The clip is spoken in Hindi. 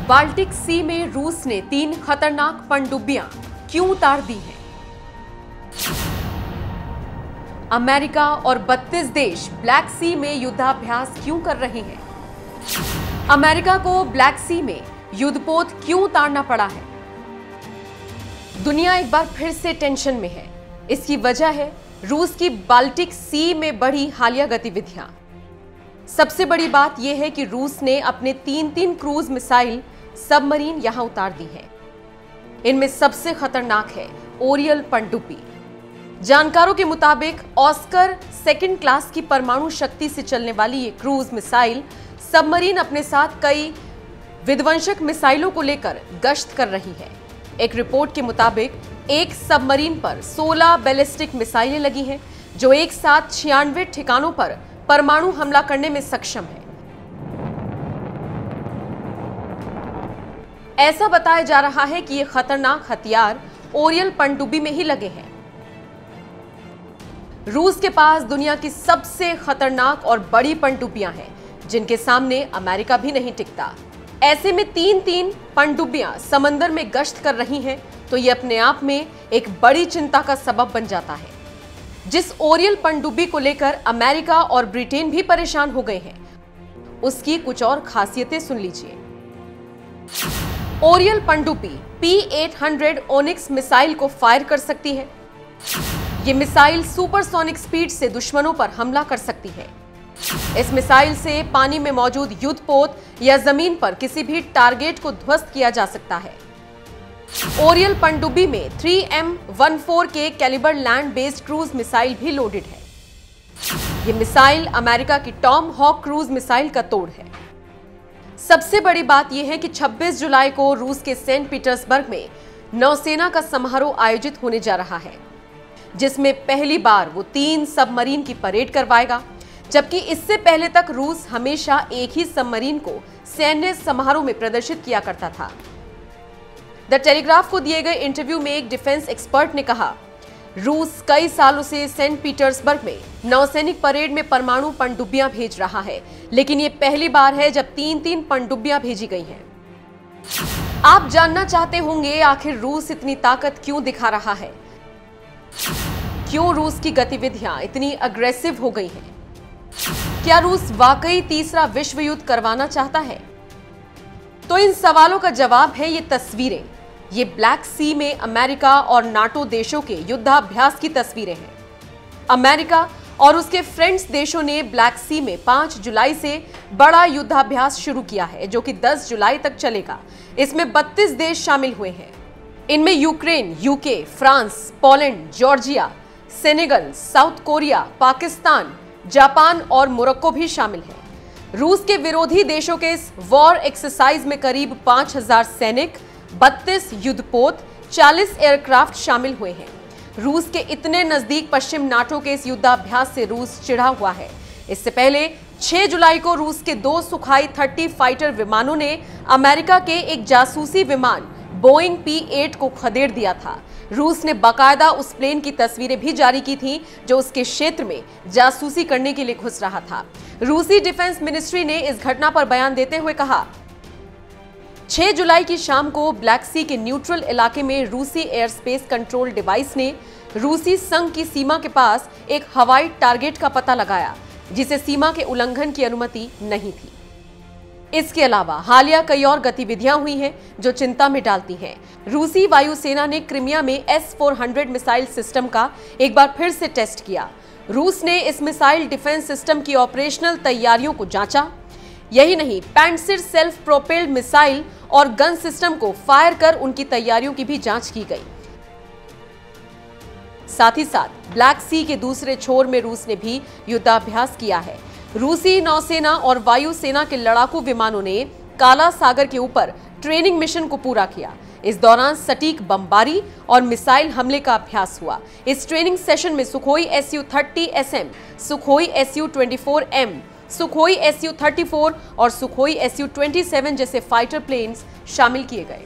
बाल्टिक सी में रूस ने 3 खतरनाक पनडुब्बियां क्यों उतार दी हैं? अमेरिका और 32 देश ब्लैक सी में युद्धाभ्यास क्यों कर रहे हैं? अमेरिका को ब्लैक सी में युद्धपोत क्यों उतारना पड़ा है? दुनिया एक बार फिर से टेंशन में है। इसकी वजह है रूस की बाल्टिक सी में बढ़ी हालिया गतिविधियां। सबसे बड़ी बात यह है कि रूस ने अपने 3 क्रूज मिसाइल सबमरीन यहां उतार दी हैं। इनमें सबसे खतरनाक है ओरियल पनडुब्बी। जानकारों के मुताबिक ऑस्कर 2nd क्लास की परमाणु शक्ति से चलने वाली ये क्रूज मिसाइल सबमरीन अपने साथ कई विध्वंसक मिसाइलों को लेकर गश्त कर रही है। एक रिपोर्ट के मुताबिक एक सबमरीन पर 16 बैलिस्टिक मिसाइलें लगी हैं, जो एक साथ 96 ठिकानों पर परमाणु हमला करने में सक्षम है। ऐसा बताया जा रहा है कि ये खतरनाक हथियार ओरियल पनडुब्बी में ही लगे हैं। रूस के पास दुनिया की सबसे खतरनाक और बड़ी पनडुब्बियां हैं, जिनके सामने अमेरिका भी नहीं टिकता। ऐसे में 3 पनडुब्बियां समंदर में गश्त कर रही हैं, तो ये अपने आप में एक बड़ी चिंता का सबब बन जाता है। जिस ओरियल पनडुब्बी को लेकर अमेरिका और ब्रिटेन भी परेशान हो गए हैं, उसकी कुछ और खासियतें सुन लीजिए। ओरियल पनडुब्बी P-800 ओनिक्स मिसाइल को फायर कर सकती है। ये मिसाइल सुपरसोनिक स्पीड से दुश्मनों पर हमला कर सकती है। इस मिसाइल से पानी में मौजूद युद्धपोत या जमीन पर किसी भी टारगेट को ध्वस्त किया जा सकता है। ओरियल पनडुब्बी में 3M14 के Kalibr land based cruise missile भी लोडेड है। ये मिसाइल अमेरिका की टॉम हॉक क्रूज मिसाइल का तोड़ है। सबसे बड़ी बात यह है कि 26 जुलाई को रूस के सेंट पीटर्सबर्ग में नौसेना का समारोह आयोजित होने जा रहा है, जिसमें पहली बार वो 3 सबमरीन की परेड करवाएगा, जबकि इससे पहले तक रूस हमेशा एक ही सबमरीन को सैन्य समारोह में प्रदर्शित किया करता था। द टेलीग्राफ को दिए गए इंटरव्यू में एक डिफेंस एक्सपर्ट ने कहा, रूस कई सालों से सेंट पीटर्सबर्ग में नौसैनिक परेड में परमाणु पनडुब्बियां भेज रहा है, लेकिन ये पहली बार है जब 3 पनडुब्बियां भेजी गई हैं। आप जानना चाहते होंगे आखिर रूस इतनी ताकत क्यों दिखा रहा है? क्यों रूस की गतिविधियां इतनी अग्रेसिव हो गई हैं? क्या रूस वाकई तीसरा विश्व युद्ध करवाना चाहता है? तो इन सवालों का जवाब है ये तस्वीरें। ये ब्लैक सी में अमेरिका और नाटो देशों के युद्धाभ्यास की तस्वीरें हैं। अमेरिका और उसके फ्रेंड्स देशों ने ब्लैक सी में 5 जुलाई से बड़ा युद्धाभ्यास शुरू किया है, जो कि 10 जुलाई तक चलेगा। इसमें 32 देश शामिल हुए हैं। इनमें Ukraine, UK, France, Poland, Georgia, Senegal, south Korea, Pakistan, Japan और मोरक्को भी शामिल हैं। रूस के विरोधी देशों के इस वॉर एक्सरसाइज में करीब 5000 सैनिक, 32 युद्धपोत, 40 एयरक्राफ्ट शामिल हुए हैं। रूस के इतने नजदीक पश्चिम नाटो के इस युद्धाभ्यास से रूस चिढ़ा हुआ है। इससे पहले 6 जुलाई को रूस के 2 सुखाई 30 फाइटर विमानों ने अमेरिका के एक जासूसी विमान बोइंग P-8 को खदेड़ दिया था। रूस ने बाकायदा उस प्लेन की तस्वीरें भी जारी की थीं, जो उसके क्षेत्र में जासूसी करने के लिए घुस रहा था। रूसी डिफेंस मिनिस्ट्री ने इस घटना पर बयान देते हुए कहा, 6 जुलाई की शाम को ब्लैक सी के न्यूट्रल इलाके में रूसी एयर स्पेस कंट्रोल डिवाइस ने रूसी संघ की सीमा के पास एक हवाई टारगेट का पता लगाया, जिसे सीमा के उल्लंघन की अनुमति नहीं थी। इसके अलावा हालिया कई और गतिविधियां हुई हैं जो चिंता में डालती हैं। रूसी वायुसेना ने क्रिमिया में S-400 मिसाइल सिस्टम का एक बार फिर से टेस्ट किया। रूस ने इस मिसाइल डिफेंस सिस्टम की ऑपरेशनल तैयारियों को जांचा। यही नहीं, पैंट्सिर सेल्फ प्रोपेल्ड मिसाइल और गन सिस्टम को फायर कर उनकी तैयारियों की भी जांच की गई। साथ ही साथ ब्लैक सी के दूसरे छोर में रूस ने भी युद्धाभ्यास किया है। रूसी नौसेना और वायुसेना के लड़ाकू विमानों ने काला सागर के ऊपर ट्रेनिंग मिशन को पूरा किया। इस दौरान सटीक बमबारी और मिसाइल हमले का अभ्यास हुआ। इस ट्रेनिंग सेशन में Sukhoi Su-30SM, Sukhoi Su-24M, Sukhoi Su-34 और सुखोई Su-27 जैसे फाइटर प्लेन्स शामिल किए गए।